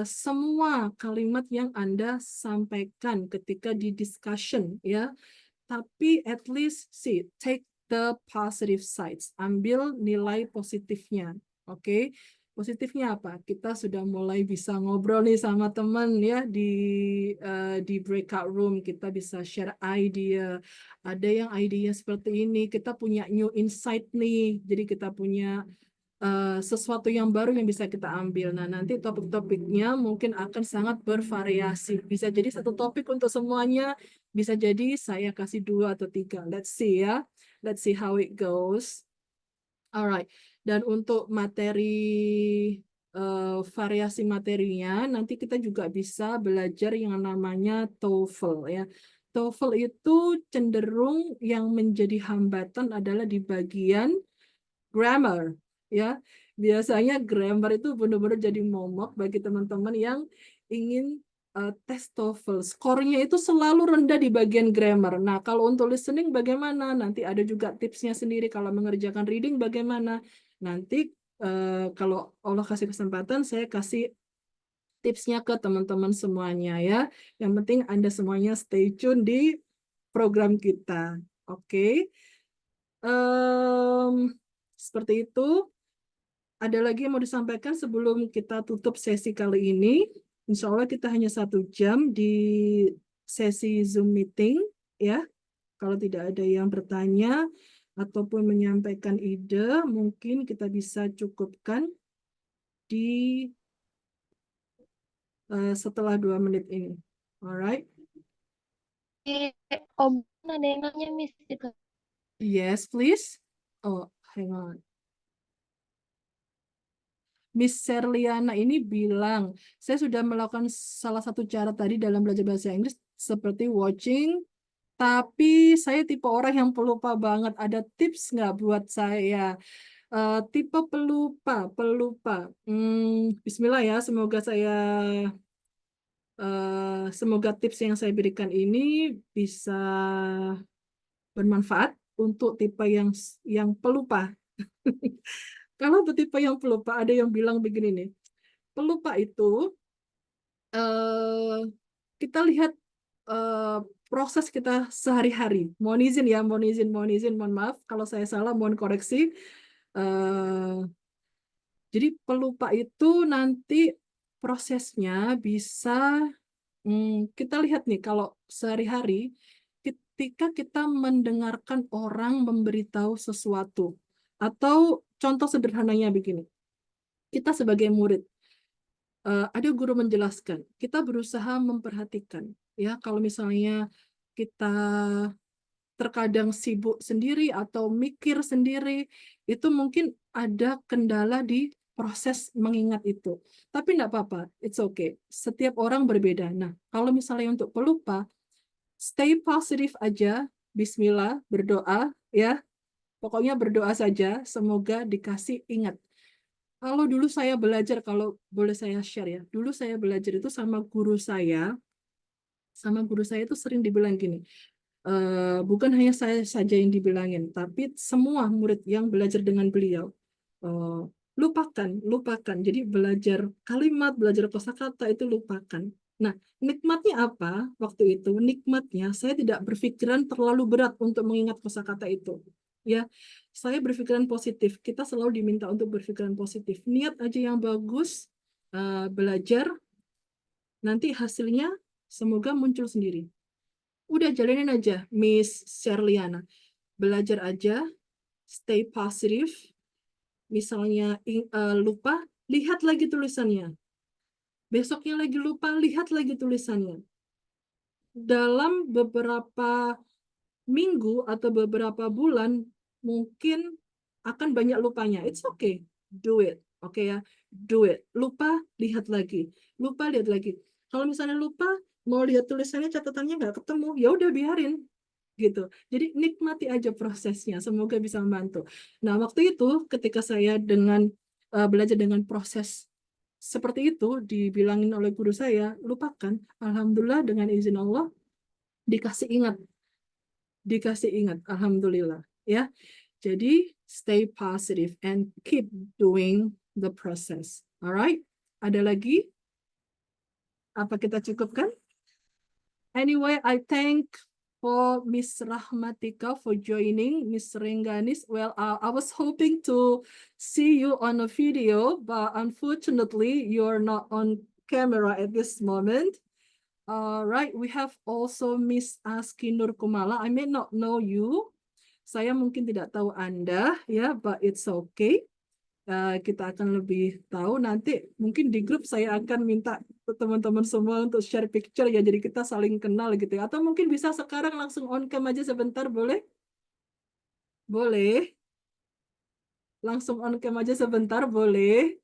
semua kalimat yang Anda sampaikan ketika di discussion, ya. Tapi at least take the positive sides. Ambil nilai positifnya. Oke. Positifnya apa? Kita sudah mulai bisa ngobrol nih sama teman ya di breakout room. Kita bisa share idea. Ada yang idenya seperti ini. Kita punya new insight nih. Jadi kita punya sesuatu yang baru yang bisa kita ambil. Nah, nanti topik-topiknya mungkin akan sangat bervariasi. Bisa jadi satu topik untuk semuanya, bisa jadi saya kasih 2 atau 3. Let's see ya. Let's see how it goes. Alright. Dan untuk materi variasi materinya, nanti kita juga bisa belajar yang namanya TOEFL ya. TOEFL itu cenderung yang menjadi hambatan adalah di bagian grammar ya. Biasanya grammar itu benar-benar jadi momok bagi teman-teman yang ingin tes TOEFL. Skornya itu selalu rendah di bagian grammar. Nah, kalau untuk listening bagaimana? Nanti ada juga tipsnya sendiri. Kalau mengerjakan reading bagaimana? Nanti kalau Allah kasih kesempatan, saya kasih tipsnya ke teman-teman semuanya ya. Yang penting Anda semuanya stay tune di program kita. Oke. Seperti itu. Ada lagi yang mau disampaikan sebelum kita tutup sesi kali ini? Insya Allah kita hanya 1 jam di sesi Zoom meeting, ya. Kalau tidak ada yang bertanya ataupun menyampaikan ide, mungkin kita bisa cukupkan di setelah 2 menit ini. Alright? Om, ada yang nanya, Miss. Gitu. Yes, please. Oh, hang on. Miss Serliana ini bilang, saya sudah melakukan salah satu cara tadi dalam belajar bahasa Inggris seperti watching, tapi saya tipe orang yang pelupa banget. Ada tips nggak buat saya? Tipe pelupa. Bismillah ya, semoga tips yang saya berikan ini bisa bermanfaat untuk tipe yang pelupa. Kalau untuk tipe yang pelupa, ada yang bilang begini nih. Pelupa itu kita lihat proses kita sehari-hari. Mohon izin ya, mohon maaf kalau saya salah, mohon koreksi. Jadi pelupa itu nanti prosesnya bisa kita lihat nih kalau sehari-hari ketika kita mendengarkan orang memberitahu sesuatu atau contoh sederhananya begini. Kita sebagai murid ada guru menjelaskan, kita berusaha memperhatikan ya kalau misalnya kita terkadang sibuk sendiri atau mikir sendiri, itu mungkin ada kendala di proses mengingat itu. Tapi enggak apa-apa, it's okay. Setiap orang berbeda. Nah, kalau misalnya untuk pelupa, stay positif aja, bismillah, berdoa ya. Pokoknya berdoa saja, semoga dikasih ingat. Kalau dulu saya belajar, kalau boleh saya share ya, dulu saya belajar itu sama guru saya itu sering dibilang gini, bukan hanya saya saja yang dibilangin, tapi semua murid yang belajar dengan beliau, lupakan. Jadi belajar kalimat, belajar kosakata itu lupakan. Nah, nikmatnya apa waktu itu? Nikmatnya saya tidak berpikiran terlalu berat untuk mengingat kosakata itu. Ya, saya berpikiran positif. Kita selalu diminta untuk berpikiran positif. Niat aja yang bagus, belajar, nanti hasilnya semoga muncul sendiri. Udah jalanin aja, Miss Sherliana. Belajar aja, stay positif. Misalnya lupa, lihat lagi tulisannya. Besoknya lagi lupa, lihat lagi tulisannya. Dalam beberapa minggu atau beberapa bulan, mungkin akan banyak lupanya. It's okay, do it. Oke ya, do it. Lupa, lihat lagi. Lupa, lihat lagi. Kalau misalnya lupa, mau lihat tulisannya, catatannya nggak ketemu, ya udah biarin. Gitu. Jadi nikmati aja prosesnya. Semoga bisa membantu. Nah, waktu itu ketika saya belajar dengan proses seperti itu, dibilangin oleh guru saya, lupakan. Alhamdulillah dengan izin Allah dikasih ingat, alhamdulillah ya. Jadi stay positive and keep doing the process. Alright, ada lagi? Apa kita cukupkan? Anyway, I thank for Miss Rahmatika for joining, Miss Rengganis. Well, I was hoping to see you on a video, but unfortunately, you're not on camera at this moment. Right, we have also Miss Aski Nur Kumala. I may not know you. Saya mungkin tidak tahu Anda, ya, but it's okay. Kita akan lebih tahu nanti. Mungkin di grup saya akan minta teman-teman semua untuk share picture ya, jadi kita saling kenal gitu ya. Atau mungkin bisa sekarang langsung on cam aja sebentar, boleh? Boleh. Langsung on cam aja sebentar, boleh?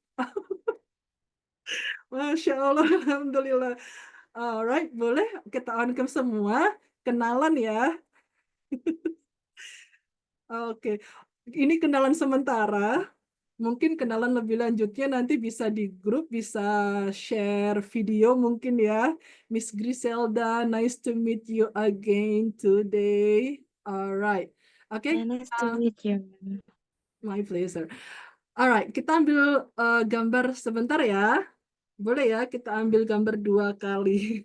Masya Allah, Alhamdulillah. Alright, boleh kita on cam semua, kenalan ya. Oke, ini kenalan sementara. Mungkin kenalan lebih lanjutnya nanti bisa di grup, bisa share video mungkin ya. Miss Griselda, nice to meet you again today. Alright, oke. Yeah, nice to meet you. My pleasure. Alright, kita ambil gambar sebentar ya. Boleh ya, kita ambil gambar 2 kali.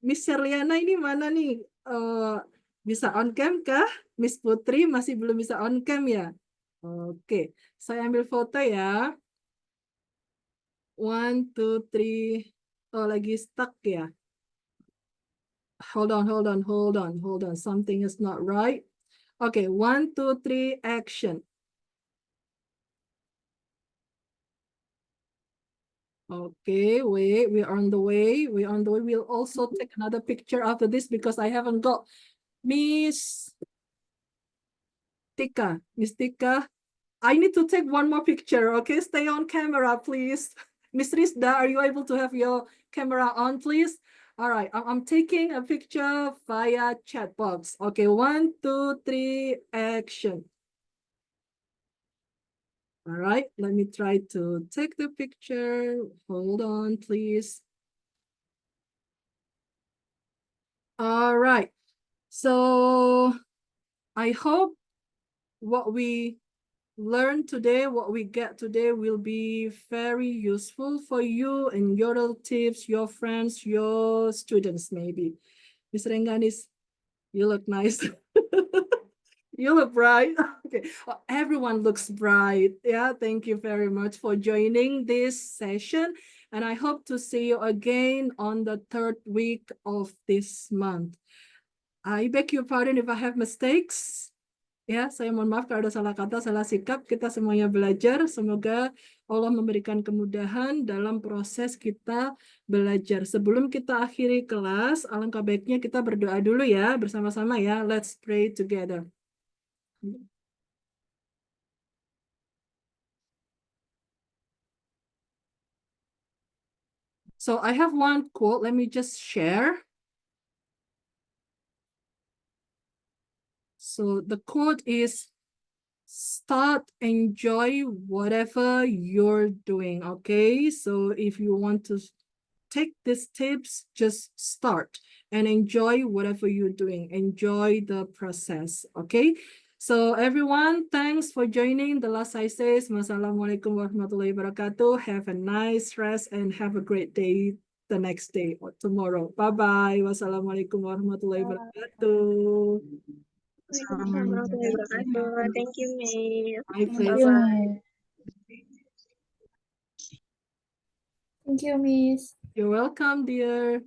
Miss Sherliana ini mana nih? Bisa on cam kah? Miss Putri masih belum bisa on cam ya? Oke, saya ambil foto ya. 1, 2, 3. Oh, lagi stuck ya. Hold on. Something is not right. Okay, 1, 2, 3, action. Okay, wait, we're on the way. We'll also take another picture after this because I haven't got Miss Tika. I need to take one more picture, okay? Stay on camera, please. Miss Rizda, are you able to have your camera on, please? All right, I'm taking a picture via chat box. Okay, 1, 2, 3, action. All right, let me try to take the picture. Hold on, please. All right, so I hope what we learn today, what we get today will be very useful for you and your relatives, your friends, your students maybe. Ms. Rengganis, you look nice. You look bright. Okay, well, everyone looks bright. Yeah, thank you very much for joining this session. And I hope to see you again on the 3rd week of this month. I beg your pardon if I have mistakes. Ya, saya mohon maaf kalau ada salah kata, salah sikap. Kita semuanya belajar. Semoga Allah memberikan kemudahan dalam proses kita belajar. Sebelum kita akhiri kelas, alangkah baiknya kita berdoa dulu ya, bersama-sama ya. Let's pray together. So I have one quote. Let me just share. So the quote is, start, enjoy whatever you're doing, okay? So if you want to take these tips, just start and enjoy whatever you're doing. Enjoy the process, okay? So everyone, thanks for joining. The last I say is, Wassalamualaikum warahmatullahi wabarakatuh. Have a nice rest and have a great day the next day or tomorrow. Bye-bye. Wassalamualaikum warahmatullahi wabarakatuh. Waalaikumsalam warahmatullahi wabarakatuh. Thank you, Miss. My Thank pleasure. you, Bye-bye. Miss. Thank you, Miss. You're welcome, dear.